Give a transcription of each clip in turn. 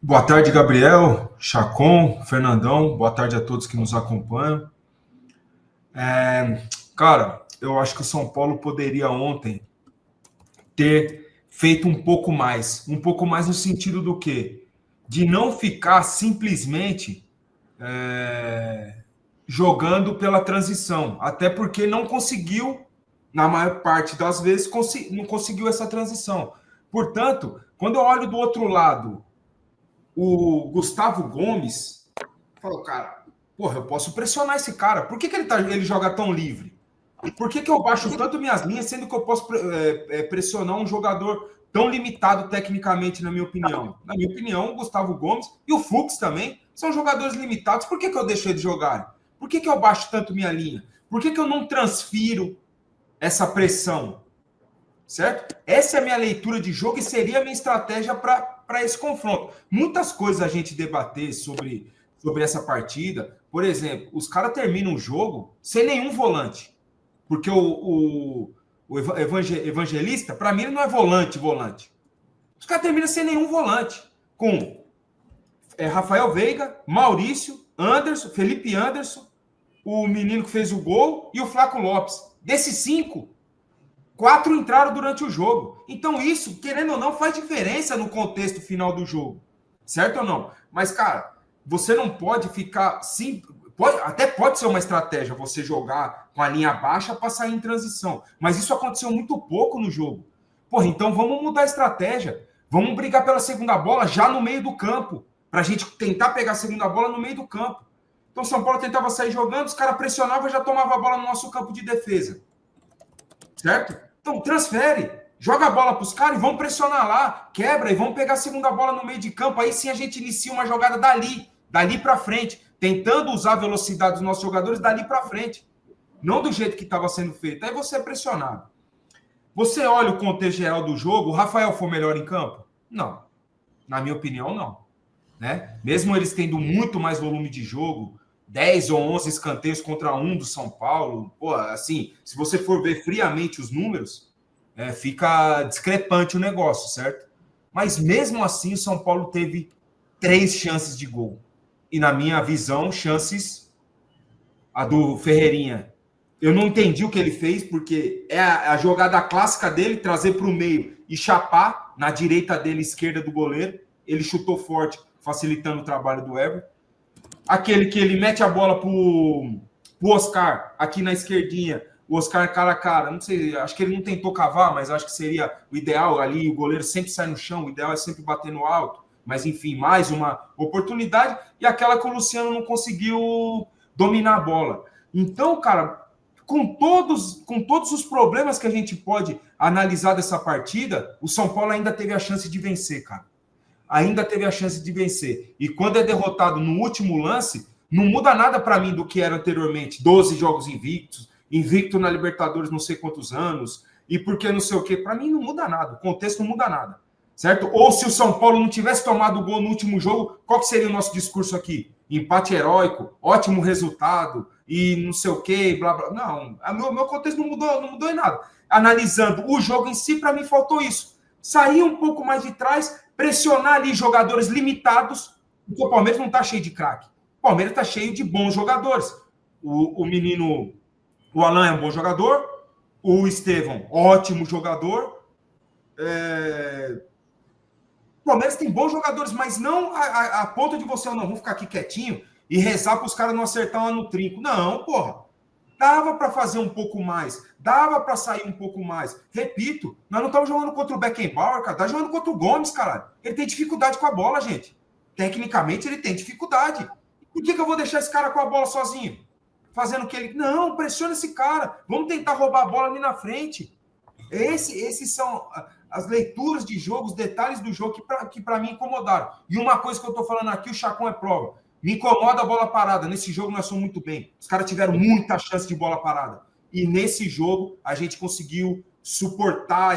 Boa tarde, Gabriel, Chacon, Fernandão. Boa tarde a todos que nos acompanham. Cara, eu acho que o São Paulo poderia ontem ter feito um pouco mais no sentido do quê? De não ficar simplesmente jogando pela transição, até porque não conseguiu, na maior parte das vezes, não conseguiu essa transição. Portanto, quando eu olho do outro lado o Gustavo Gomes, falou, cara, porra, eu posso pressionar esse cara. Por que ele joga tão livre? Por que eu baixo tanto minhas linhas, sendo que eu posso pressionar um jogador tão limitado tecnicamente, na minha opinião? Na minha opinião, o Gustavo Gomes e o Fux também são jogadores limitados. Por que eu deixo eles jogarem? Por que eu baixo tanto minha linha? Por que eu não transfiro essa pressão? Certo? Essa é a minha leitura de jogo e seria a minha estratégia para esse confronto. Muitas coisas a gente debater sobre essa partida. Por exemplo, os caras terminam o jogo sem nenhum volante. Porque o Evangelista, para mim, ele não é volante. Os caras terminam sem nenhum volante. Com Rafael Veiga, Maurício, Anderson, Felipe Anderson, o menino que fez o gol e o Flaco Lopes. Desses 5, 4 entraram durante o jogo. Então, isso, querendo ou não, faz diferença no contexto final do jogo. Certo ou não? Mas, cara, você não pode ficar. Até pode ser uma estratégia você jogar com a linha baixa para sair em transição. Mas isso aconteceu muito pouco no jogo. Porra, então vamos mudar a estratégia. Vamos brigar pela segunda bola já no meio do campo. Para a gente tentar pegar a segunda bola no meio do campo. Então, São Paulo tentava sair jogando, os caras pressionavam e já tomava a bola no nosso campo de defesa. Certo? Então, transfere. Joga a bola para os caras e vão pressionar lá. Quebra e vão pegar a segunda bola no meio de campo. Aí sim a gente inicia uma jogada dali para frente. Tentando usar a velocidade dos nossos jogadores dali para frente. Não do jeito que estava sendo feito. Aí você é pressionado. Você olha o contexto geral do jogo, o Rafael foi melhor em campo? Não. Na minha opinião, não. Né? Mesmo eles tendo muito mais volume de jogo, 10 ou 11 escanteios contra um do São Paulo, pô, assim, se você for ver friamente os números, fica discrepante o negócio, certo? Mas mesmo assim, o São Paulo teve 3 chances de gol. E na minha visão, chances, a do Ferreirinha. Eu não entendi o que ele fez, porque é a jogada clássica dele, trazer para o meio e chapar na direita dele, esquerda do goleiro. Ele chutou forte, facilitando o trabalho do Everton. Aquele que ele mete a bola pro Oscar, aqui na esquerdinha, o Oscar cara a cara, não sei, acho que ele não tentou cavar, mas acho que seria o ideal ali, o goleiro sempre sai no chão, o ideal é sempre bater no alto, mas enfim, mais uma oportunidade, e aquela que o Luciano não conseguiu dominar a bola. Então, cara, com todos os problemas que a gente pode analisar dessa partida, o São Paulo ainda teve a chance de vencer, cara. Ainda teve a chance de vencer. E quando é derrotado no último lance, não muda nada para mim do que era anteriormente. 12 jogos invictos, invicto na Libertadores não sei quantos anos, e porque não sei o quê. Para mim não muda nada, o contexto não muda nada. Certo? Ou se o São Paulo não tivesse tomado o gol no último jogo, qual que seria o nosso discurso aqui? Empate heróico, ótimo resultado, e não sei o quê, blá blá. Não, meu contexto não mudou em nada. Analisando o jogo em si, para mim faltou isso. Sair um pouco mais de trás, pressionar ali jogadores limitados, porque o Palmeiras não está cheio de craque. O Palmeiras está cheio de bons jogadores. O menino, o Alan é um bom jogador, o Estevão, ótimo jogador. O Palmeiras tem bons jogadores, mas não a ponto de você, não, vamos ficar aqui quietinho e rezar para os caras não acertar lá no trinco. Não, porra. Dava para fazer um pouco mais, dava para sair um pouco mais. Repito, nós não estamos jogando contra o Beckenbauer, cara, tá jogando contra o Gomes, caralho. Ele tem dificuldade com a bola, gente. Tecnicamente, ele tem dificuldade. Por que eu vou deixar esse cara com a bola sozinho? Fazendo o que ele... Não, pressiona esse cara. Vamos tentar roubar a bola ali na frente. Esses são as leituras de jogo, os detalhes do jogo que para mim incomodaram. E uma coisa que eu tô falando aqui, o Chacon é prova. Me incomoda a bola parada. Nesse jogo nós somos muito bem. Os caras tiveram muita chance de bola parada. E nesse jogo a gente conseguiu suportar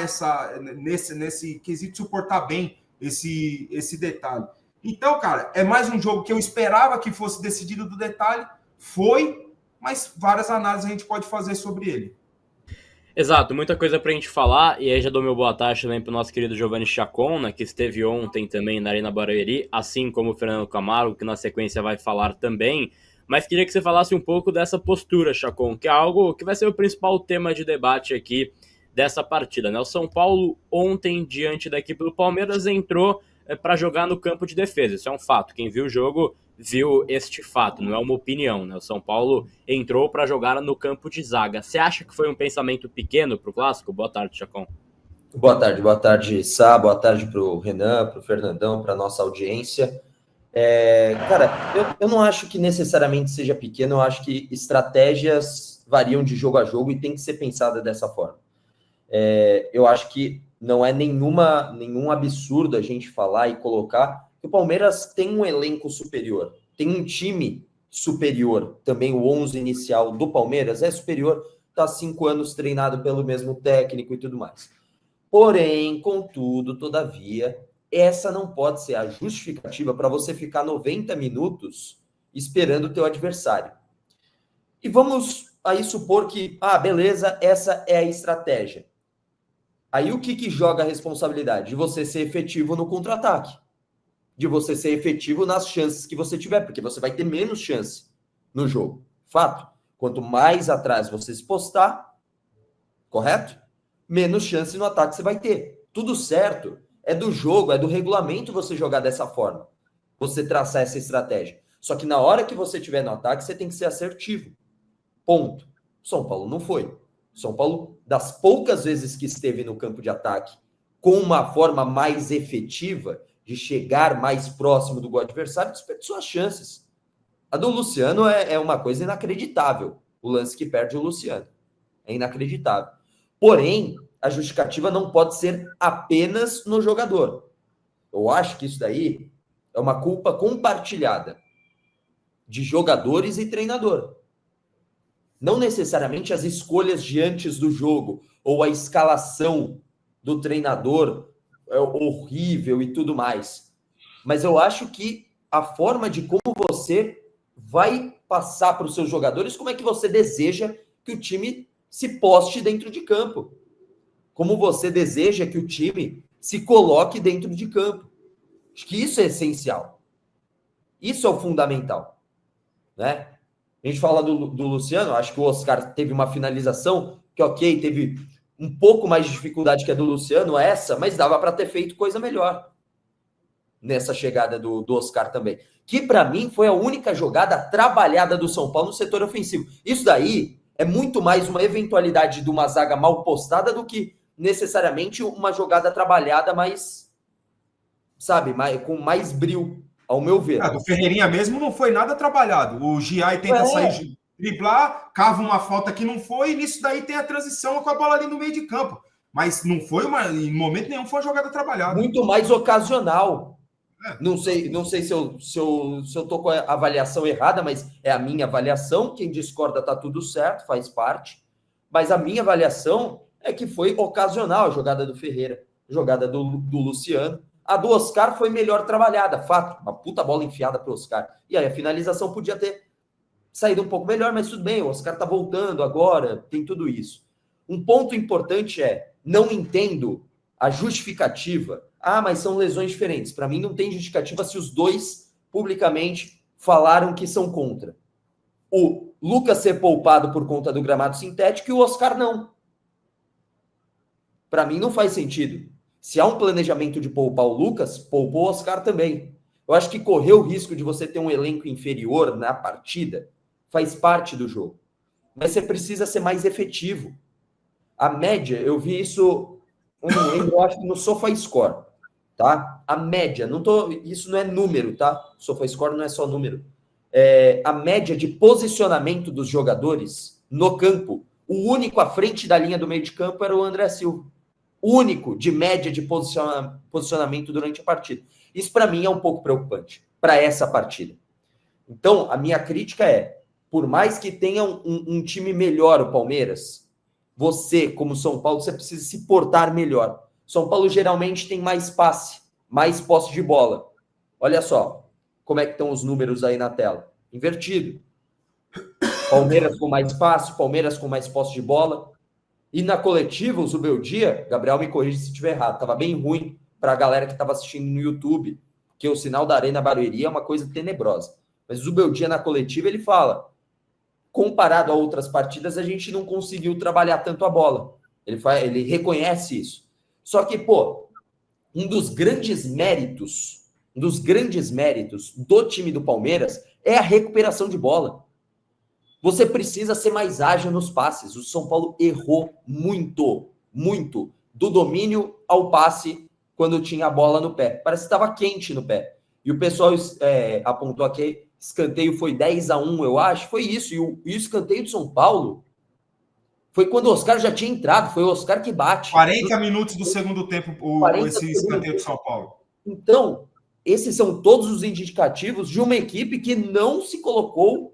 nesse quesito, suportar bem esse detalhe. Então, cara, é mais um jogo que eu esperava que fosse decidido do detalhe. Foi, mas várias análises a gente pode fazer sobre ele. Exato, muita coisa pra gente falar, e aí já dou meu boa tarde também pro nosso querido Giovanni Chacon, né, que esteve ontem também na Arena Barueri, assim como o Fernando Camargo, que na sequência vai falar também, mas queria que você falasse um pouco dessa postura, Chacon, que é algo que vai ser o principal tema de debate aqui dessa partida, né? O São Paulo ontem, diante da equipe do Palmeiras, entrou para jogar no campo de defesa, isso é um fato, quem viu o jogo viu este fato, não é uma opinião, né? O São Paulo entrou para jogar no campo de zaga. Você acha que foi um pensamento pequeno para o Clássico? Boa tarde, Chacon. Boa tarde, Sá, boa tarde para o Renan, para o Fernandão, para a nossa audiência. Cara, eu não acho que necessariamente seja pequeno, eu acho que estratégias variam de jogo a jogo e tem que ser pensada dessa forma. Eu acho que não é nenhum absurdo a gente falar e colocar que o Palmeiras tem um elenco superior, tem um time superior, também o 11 inicial do Palmeiras é superior, está há 5 anos treinado pelo mesmo técnico e tudo mais. Porém, contudo, todavia, essa não pode ser a justificativa para você ficar 90 minutos esperando o teu adversário. E vamos aí supor que, beleza, essa é a estratégia. Aí o que joga a responsabilidade? De você ser efetivo no contra-ataque. De você ser efetivo nas chances que você tiver, porque você vai ter menos chance no jogo. Fato. Quanto mais atrás você se postar, correto? Menos chance no ataque você vai ter. Tudo certo. É do jogo, é do regulamento você jogar dessa forma. Você traçar essa estratégia. Só que na hora que você estiver no ataque, você tem que ser assertivo. Ponto. São Paulo não foi. São Paulo, das poucas vezes que esteve no campo de ataque com uma forma mais efetiva de chegar mais próximo do gol adversário, desperdiçou as chances. A do Luciano é uma coisa inacreditável. O lance que perde o Luciano. É inacreditável. Porém, a justificativa não pode ser apenas no jogador. Eu acho que isso daí é uma culpa compartilhada de jogadores e treinador. Não necessariamente as escolhas de antes do jogo ou a escalação do treinador é horrível e tudo mais. Mas eu acho que a forma de como você vai passar para os seus jogadores, como é que você deseja que o time se poste dentro de campo. Como você deseja que o time se coloque dentro de campo. Acho que isso é essencial. Isso é o fundamental. Né? A gente fala do Luciano, acho que o Oscar teve uma finalização que, ok, teve um pouco mais de dificuldade que a do Luciano, mas dava para ter feito coisa melhor nessa chegada do Oscar também. Que, para mim, foi a única jogada trabalhada do São Paulo no setor ofensivo. Isso daí é muito mais uma eventualidade de uma zaga mal postada do que necessariamente uma jogada trabalhada mais, sabe, com mais brio, ao meu ver. Do Ferreirinha mesmo não foi nada trabalhado. O Giai tenta sair, driblar, cava uma falta que não foi, e nisso daí tem a transição com a bola ali no meio de campo. Mas não foi em momento nenhum foi uma jogada trabalhada. Muito mais ocasional. Não sei se eu tô com a avaliação errada, mas é a minha avaliação. Quem discorda tá tudo certo, faz parte. Mas a minha avaliação é que foi ocasional a jogada do Ferreira, a jogada do Luciano. A do Oscar foi melhor trabalhada, fato. Uma puta bola enfiada pro Oscar. E aí a finalização podia ter saído um pouco melhor, mas tudo bem, o Oscar tá voltando agora, tem tudo isso. Um ponto importante não entendo a justificativa. Mas são lesões diferentes. Para mim, não tem justificativa se os dois publicamente falaram que são contra. O Lucas ser poupado por conta do gramado sintético e o Oscar não. Para mim, não faz sentido. Se há um planejamento de poupar o Lucas, poupou o Oscar também. Eu acho que correr o risco de você ter um elenco inferior na partida faz parte do jogo. Mas você precisa ser mais efetivo. A média, eu vi isso, eu acho que no SofaScore. Tá? A média, isso não é número, tá? SofaScore não é só número. A média de posicionamento dos jogadores no campo, o único à frente da linha do meio de campo era o André Silva. O único de média de posicionamento durante a partida. Isso para mim é um pouco preocupante, para essa partida. Então, a minha crítica por mais que tenha um time melhor o Palmeiras, você, como São Paulo, você precisa se portar melhor. São Paulo geralmente tem mais passe, mais posse de bola. Olha só como é que estão os números aí na tela. Invertido. Palmeiras com mais passe, Palmeiras com mais posse de bola. E na coletiva, o Zubeldia, Gabriel me corrige se estiver errado, estava bem ruim para a galera que estava assistindo no YouTube, que o sinal da Arena Barueri é uma coisa tenebrosa. Mas o Zubeldia na coletiva, ele fala, comparado a outras partidas, a gente não conseguiu trabalhar tanto a bola. Ele reconhece isso. Só que, pô, um dos grandes méritos do time do Palmeiras é a recuperação de bola. Você precisa ser mais ágil nos passes. O São Paulo errou muito do domínio ao passe quando tinha a bola no pé. Parece que estava quente no pé. E o pessoal apontou aqui, escanteio foi 10-1, eu acho. Foi isso. E o escanteio de São Paulo foi quando o Oscar já tinha entrado. Foi o Oscar que bate. 40 minutos do segundo tempo, esse escanteio de São Paulo. Então, esses são todos os indicativos de uma equipe que não se colocou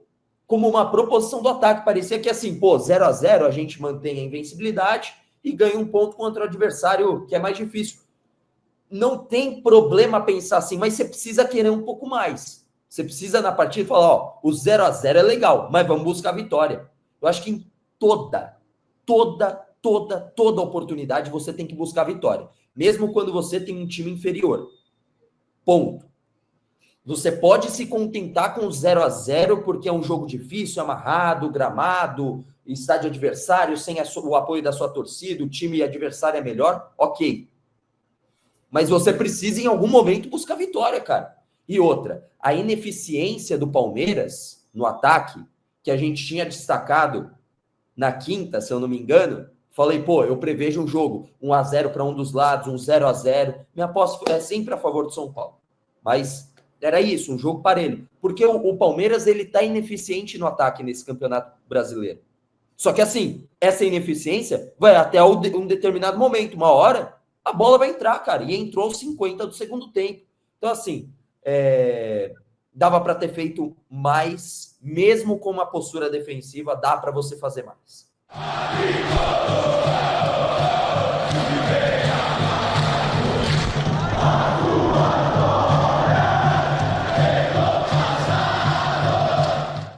como uma proposição do ataque. Parecia que assim, 0-0, a gente mantém a invencibilidade e ganha um ponto contra o adversário que é mais difícil. Não tem problema pensar assim, mas você precisa querer um pouco mais. Você precisa na partida falar, o 0-0 é legal, mas vamos buscar a vitória. Eu acho que em toda oportunidade você tem que buscar a vitória. Mesmo quando você tem um time inferior. Ponto. Você pode se contentar com 0-0 porque é um jogo difícil, amarrado, gramado, estádio adversário, sem o apoio da sua torcida, o time adversário é melhor, ok. Mas você precisa, em algum momento, buscar vitória, cara. E outra, a ineficiência do Palmeiras no ataque, que a gente tinha destacado na quinta, se eu não me engano, falei, eu prevejo um jogo 1-0 para um dos lados, um 0-0. Minha aposta é sempre a favor do São Paulo. Mas era isso, um jogo parelho. Porque o Palmeiras, ele tá ineficiente no ataque nesse campeonato brasileiro. Só que assim, essa ineficiência vai até um determinado momento, uma hora, a bola vai entrar, cara. E entrou aos 50 do segundo tempo. Então assim, dava para ter feito mais, mesmo com uma postura defensiva, dá para você fazer mais.